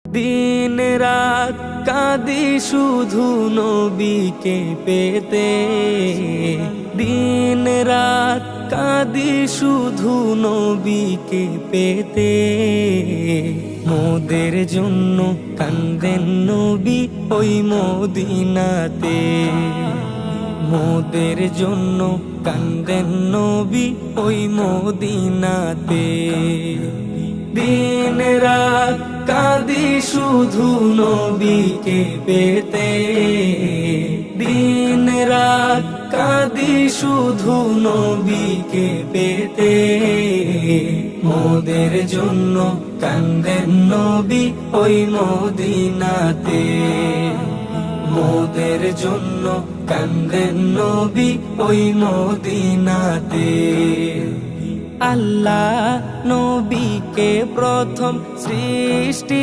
দিন রাত কাঁদি শুধু নবীকে পেতে, দিন রাত কাঁদি শুধু নবীকে পেতে। মোদের জন্য কান্দেন নবী ওই মদিনাতে, মোদের জন্য কান্দেন নবী ওই মদিনাতে। দিন রাত কাঁদি শুধু নবীকে পেতে, দিন রাত কাঁদি শুধু নবীকে পেতে। মোদের জন্য কান্দেন নবী ওই মদিনাতে, মোদের জন্য কান্দেন নবী ওই মদিনাতে। আল্লাহ নবীকে প্রথম সৃষ্টি